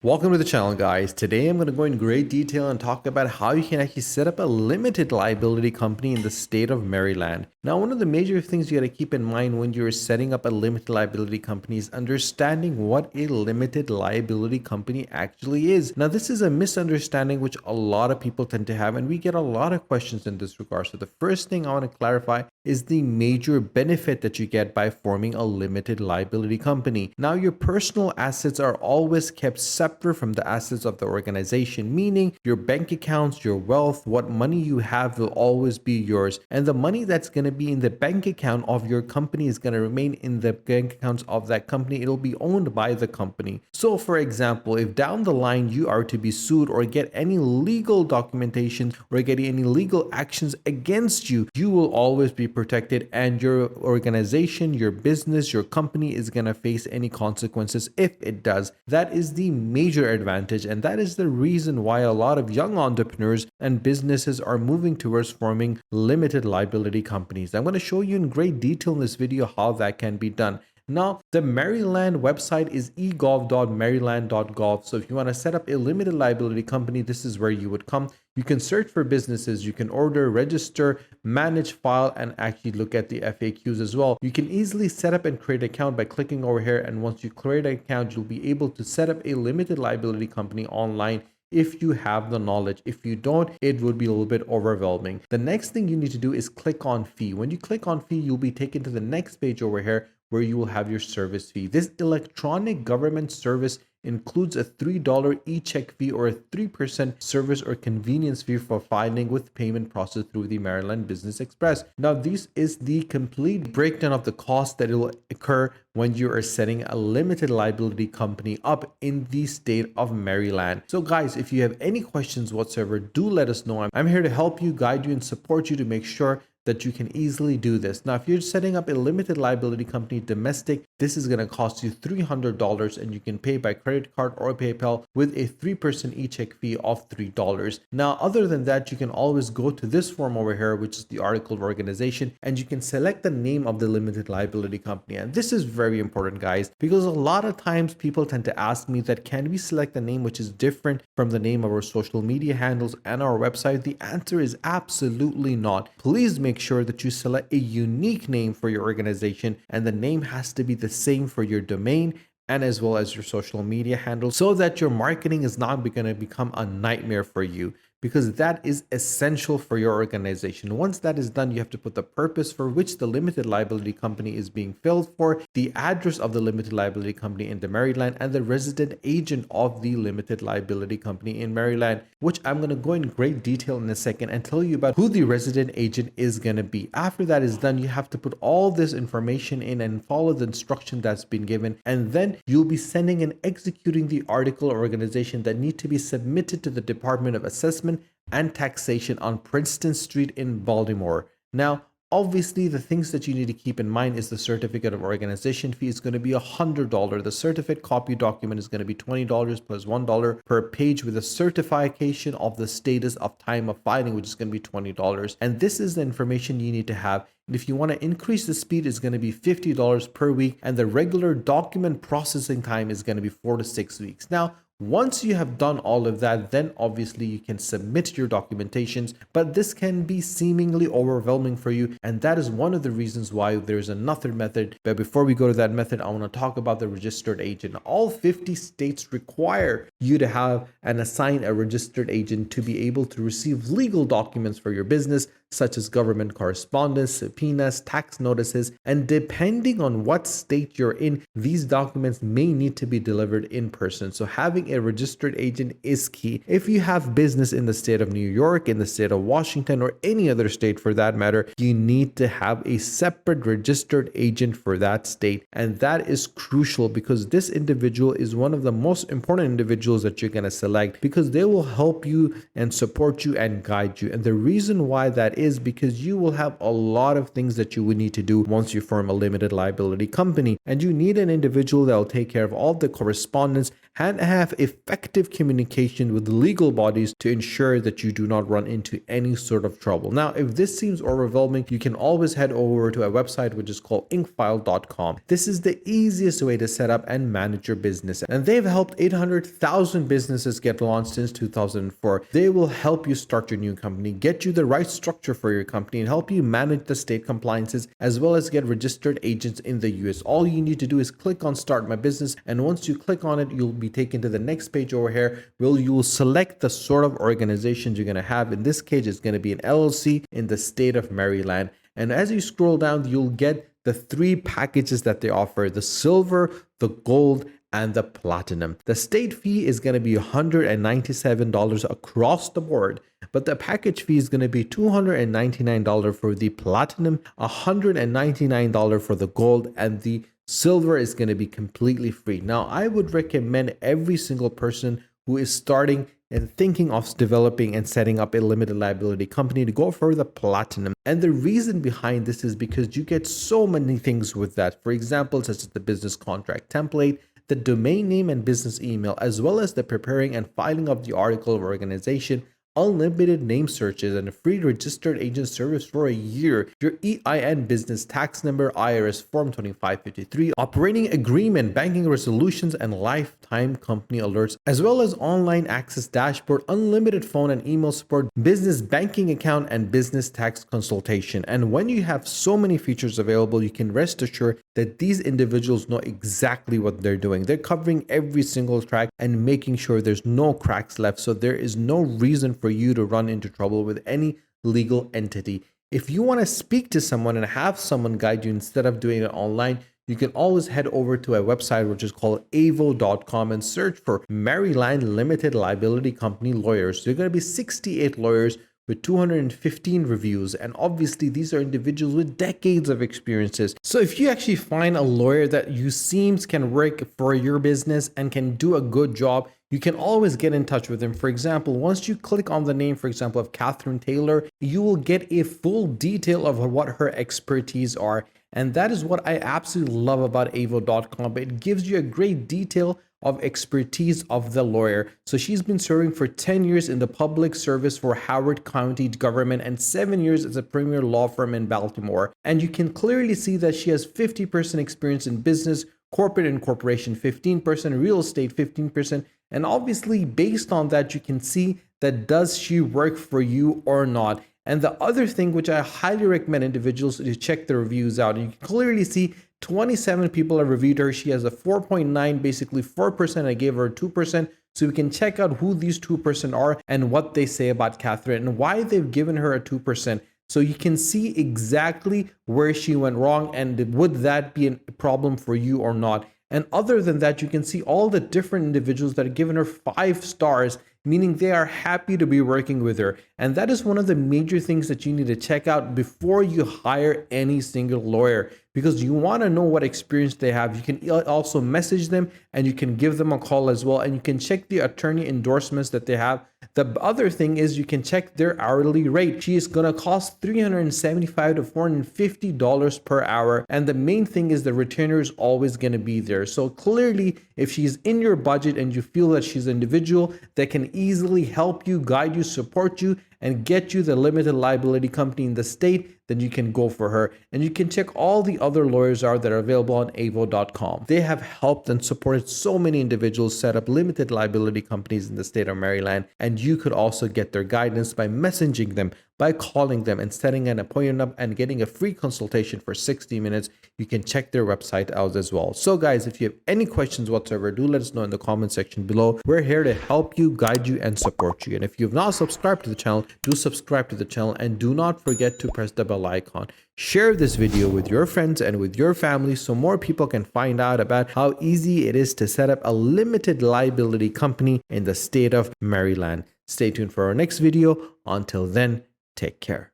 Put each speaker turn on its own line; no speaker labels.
Welcome to the channel, guys. Today I'm going to go in great detail and talk about how you can actually set up a limited liability company in the state of Maryland. Now, one of the major things you got to keep in mind when you're setting up a limited liability company is understanding what a limited liability company actually is. Now, this is a misunderstanding which a lot of people tend to have, and we get a lot of questions in this regard. So the first thing I want to clarify is the major benefit that you get by forming a limited liability company. Now, your personal assets are always kept separate from the assets of the organization, meaning your bank accounts, your wealth, what money you have will always be yours. And the money that's going to be in the bank account of your company is going to remain in the bank accounts of that company. It'll be owned by the company. So for example, if down the line you are to be sued or get any legal documentation or get any legal actions against you, you will always be protected, and your organization, your business, your company is going to face any consequences if it does. That is the major advantage, and that is the reason why a lot of young entrepreneurs and businesses are moving towards forming limited liability companies. I'm going to show you in great detail in this video how that can be done. Now, the Maryland website is egov.maryland.gov. So if you want to set up a limited liability company, this is where you would come. You can search for businesses, you can order, register, manage, file, and actually look at the FAQs as well. You can easily set up and create an account by clicking over here. And once you create an account, you'll be able to set up a limited liability company online if you have the knowledge. If you don't, it would be a little bit overwhelming. The next thing you need to do is click on fee. When you click on fee, you'll be taken to the next page over here where you will have your service fee. This electronic government service includes a $3 e-check fee or a 3% service or convenience fee for filing with payment processed through the Maryland Business Express. Now, this is the complete breakdown of the cost that will occur when you are setting a limited liability company up in the state of Maryland. So guys, if you have any questions whatsoever, do let us know. I'm here to help you, guide you, and support you to make sure that you can easily do this. Now, if you're setting up a limited liability company domestic, this is going to cost you $300, and you can pay by credit card or PayPal with a 3% e-check fee of $3. Now, other than that, you can always go to this form over here, which is the article of organization, and you can select the name of the limited liability company. And this is very important, guys, because a lot of times people tend to ask me that, can we select a name which is different from the name of our social media handles and our website? The answer is absolutely not. Please make sure that you select a unique name for your organization, and the name has to be the same for your domain and as well as your social media handle, so that your marketing is not going to become a nightmare for you, because that is essential for your organization. Once that is done, you have to put the purpose for which the limited liability company is being filled for, the address of the limited liability company in the Maryland, and the resident agent of the limited liability company in Maryland, which I'm going to go in great detail in a second and tell you about who the resident agent is going to be. After that is done, you have to put all this information in and follow the instruction that's been given, and then you'll be sending and executing the article or organization that need to be submitted to the Department of Assessment and Taxation on Princeton Street in Baltimore. Now, obviously, the things that you need to keep in mind is the certificate of organization fee is going to be $100. The certificate copy document is going to be $20 plus $1 per page, with a certification of the status of time of filing, which is going to be $20. And this is the information you need to have. And if you want to increase the speed, it's going to be $50 per week. And the regular document processing time is going to be 4 to 6 weeks. Now, once you have done all of that, then obviously you can submit your documentations, but this can be seemingly overwhelming for you. And that is one of the reasons why there's another method. But before we go to that method, I want to talk about the registered agent. All 50 states require you to have and assign a registered agent to be able to receive legal documents for your business, such as government correspondence, subpoenas, tax notices, and depending on what state you're in, these documents may need to be delivered in person. So having a registered agent is key. If you have business in the state of New York, in the state of Washington, or any other state for that matter, you need to have a separate registered agent for that state. And that is crucial, because this individual is one of the most important individuals that you're going to select, because they will help you and support you and guide you. And the reason why that is because you will have a lot of things that you would need to do once you form a limited liability company, and you need an individual that will take care of all the correspondence, and have effective communication with legal bodies to ensure that you do not run into any sort of trouble. Now, if this seems overwhelming, you can always head over to a website which is called inkfile.com. This is the easiest way to set up and manage your business, and they've helped 800,000 businesses get launched since 2004. They will help you start your new company, get you the right structure for your company, and help you manage the state compliances as well as get registered agents in the US. All you need to do is click on Start My Business, and once you click on it, you'll be taken to the next page over here where you will select the sort of organizations you're going to have. In this case, it's going to be an LLC in the state of Maryland. And as you scroll down, you'll get the 3 packages that they offer: the silver, the gold, and the platinum. The state fee is going to be $197 across the board, but the package fee is going to be $299 for the platinum, $199 for the gold, and the silver is going to be completely free. Now, I would recommend every single person who is starting and thinking of developing and setting up a limited liability company to go for the platinum. And the reason behind this is because you get so many things with that. For example, such as the business contract template, the domain name and business email, as well as the preparing and filing of the article of organization, unlimited name searches, and a free registered agent service for a year, your EIN business tax number, IRS form 2553, operating agreement, banking resolutions, and lifetime company alerts, as well as online access dashboard, unlimited phone and email support, business banking account, and business tax consultation. And when you have so many features available, you can rest assured that these individuals know exactly what they're doing. They're covering every single track and making sure there's no cracks left, so there is no reason for you to run into trouble with any legal entity. If you want to speak to someone and have someone guide you instead of doing it online, you can always head over to a website which is called avo.com and search for Maryland Limited Liability Company lawyers. There are going to be 68 lawyers with 215 reviews, and obviously these are individuals with decades of experiences. So if you actually find a lawyer that you seems can work for your business and can do a good job, you can always get in touch with them. For example, once you click on the name, for example, of Catherine Taylor, you will get a full detail of what her expertise are. And that is what I absolutely love about avo.com. It gives you a great detail of expertise of the lawyer. So she's been serving for 10 years in the public service for Howard County government and 7 years as a premier law firm in Baltimore. And you can clearly see that she has 50% experience in business, corporate and corporation 15%, real estate 15%. And obviously based on that, you can see that does she work for you or not. And the other thing which I highly recommend individuals to check the reviews out. You can clearly see 27 people have reviewed her. She has a 4.9, basically 4%. I gave her 2%. So we can check out who these 2% are and what they say about Catherine and why they've given her a 2%. So you can see exactly where she went wrong and would that be a problem for you or not. And other than that, you can see all the different individuals that have given her 5 stars, meaning they are happy to be working with her. And that is one of the major things that you need to check out before you hire any single lawyer, because you want to know what experience they have. You can also message them and you can give them a call as well. And you can check the attorney endorsements that they have. The other thing is you can check their hourly rate. She is going to cost $375 to $450 per hour. And the main thing is the retainer is always going to be there. So clearly, if she's in your budget and you feel that she's an individual that can easily help you, guide you, support you, and get you the limited liability company in the state, then you can go for her. And you can check all the other lawyers out that are available on avo.com. They have helped and supported so many individuals set up limited liability companies in the state of Maryland. And you could also get their guidance by messaging them, by calling them and setting an appointment up and getting a free consultation for 60 minutes. You can check their website out as well. So guys, if you have any questions whatsoever, do let us know in the comment section below. We're here to help you, guide you, and support you. And if you've not subscribed to the channel, do subscribe to the channel and do not forget to press the bell icon. Share this video with your friends and with your family so more people can find out about how easy it is to set up a limited liability company in the state of Maryland. Stay tuned for our next video. Until then, take care.